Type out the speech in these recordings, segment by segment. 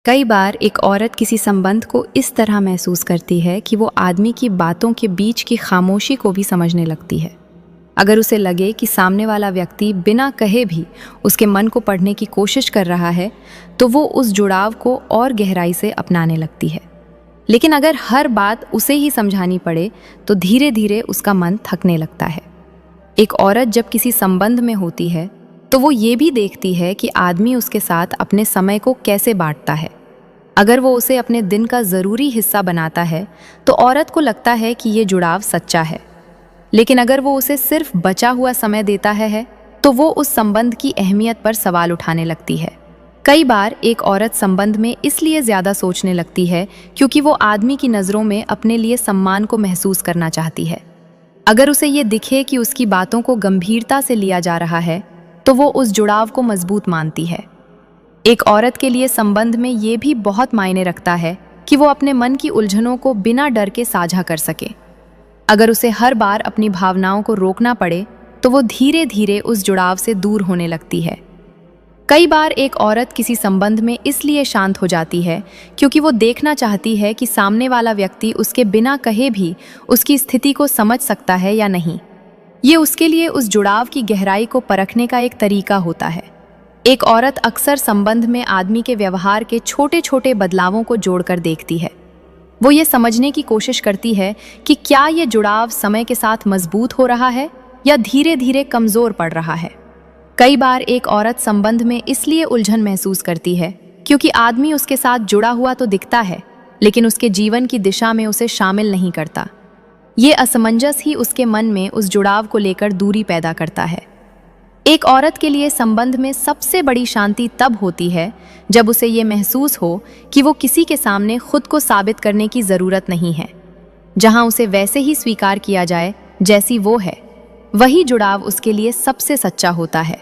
कई बार एक औरत किसी संबंध को इस तरह महसूस करती है कि वो आदमी की बातों के बीच की खामोशी को भी समझने लगती है। अगर उसे लगे कि सामने वाला व्यक्ति बिना कहे भी उसके मन को पढ़ने की कोशिश कर रहा है, तो वो उस जुड़ाव को और गहराई से अपनाने लगती है। लेकिन अगर हर बात उसे ही समझानी पड़े, तो धीरे धीरे उसका मन थकने लगता है। एक औरत जब किसी संबंध में होती है, तो वो ये भी देखती है कि आदमी उसके साथ अपने समय को कैसे बांटता है। अगर वो उसे अपने दिन का ज़रूरी हिस्सा बनाता है, तो औरत को लगता है कि ये जुड़ाव सच्चा है। लेकिन अगर वो उसे सिर्फ बचा हुआ समय देता है, तो वो उस संबंध की अहमियत पर सवाल उठाने लगती है। कई बार एक औरत संबंध में इसलिए ज़्यादा सोचने लगती है क्योंकि वो आदमी की नज़रों में अपने लिए सम्मान को महसूस करना चाहती है। अगर उसे ये दिखे कि उसकी बातों को गंभीरता से लिया जा रहा है, तो वो उस जुड़ाव को मजबूत मानती है। एक औरत के लिए संबंध में ये भी बहुत मायने रखता है कि वो अपने मन की उलझनों को बिना डर के साझा कर सके। अगर उसे हर बार अपनी भावनाओं को रोकना पड़े, तो वो धीरे धीरे उस जुड़ाव से दूर होने लगती है। कई बार एक औरत किसी संबंध में इसलिए शांत हो जाती है क्योंकि वो देखना चाहती है कि सामने वाला व्यक्ति उसके बिना कहे भी उसकी स्थिति को समझ सकता है या नहीं। ये उसके लिए उस जुड़ाव की गहराई को परखने का एक तरीका होता है। एक औरत अक्सर संबंध में आदमी के व्यवहार के छोटे छोटे बदलावों को जोड़कर देखती है। वो ये समझने की कोशिश करती है कि क्या ये जुड़ाव समय के साथ मजबूत हो रहा है या धीरे धीरे कमजोर पड़ रहा है। कई बार एक औरत संबंध में इसलिए उलझन महसूस करती है क्योंकि आदमी उसके साथ जुड़ा हुआ तो दिखता है, लेकिन उसके जीवन की दिशा में उसे शामिल नहीं करता। ये असमंजस ही उसके मन में उस जुड़ाव को लेकर दूरी पैदा करता है। एक औरत के लिए संबंध में सबसे बड़ी शांति तब होती है जब उसे ये महसूस हो कि वो किसी के सामने खुद को साबित करने की ज़रूरत नहीं है। जहां उसे वैसे ही स्वीकार किया जाए जैसी वो है, वही जुड़ाव उसके लिए सबसे सच्चा होता है।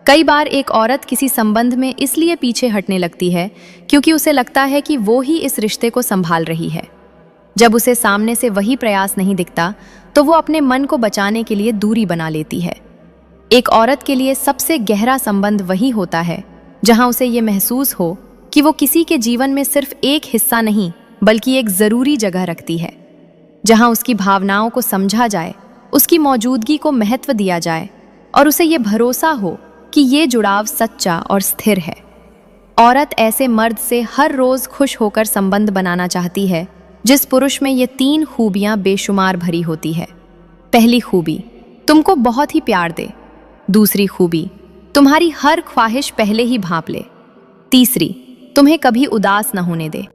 कई बार एक औरत किसी संबंध में इसलिए पीछे हटने लगती है क्योंकि उसे लगता है कि वो ही इस रिश्ते को संभाल रही है। जब उसे सामने से वही प्रयास नहीं दिखता, तो वो अपने मन को बचाने के लिए दूरी बना लेती है। एक औरत के लिए सबसे गहरा संबंध वही होता है जहां उसे ये महसूस हो कि वो किसी के जीवन में सिर्फ एक हिस्सा नहीं, बल्कि एक ज़रूरी जगह रखती है। जहां उसकी भावनाओं को समझा जाए, उसकी मौजूदगी को महत्व दिया जाए और उसे ये भरोसा हो कि ये जुड़ाव सच्चा और स्थिर है। औरत ऐसे मर्द से हर रोज़ खुश होकर संबंध बनाना चाहती है जिस पुरुष में ये 3 खूबियां बेशुमार भरी होती है। पहली खूबी, तुमको बहुत ही प्यार दे। दूसरी खूबी, तुम्हारी हर ख्वाहिश पहले ही भांप ले। तीसरी, तुम्हें कभी उदास न होने दे।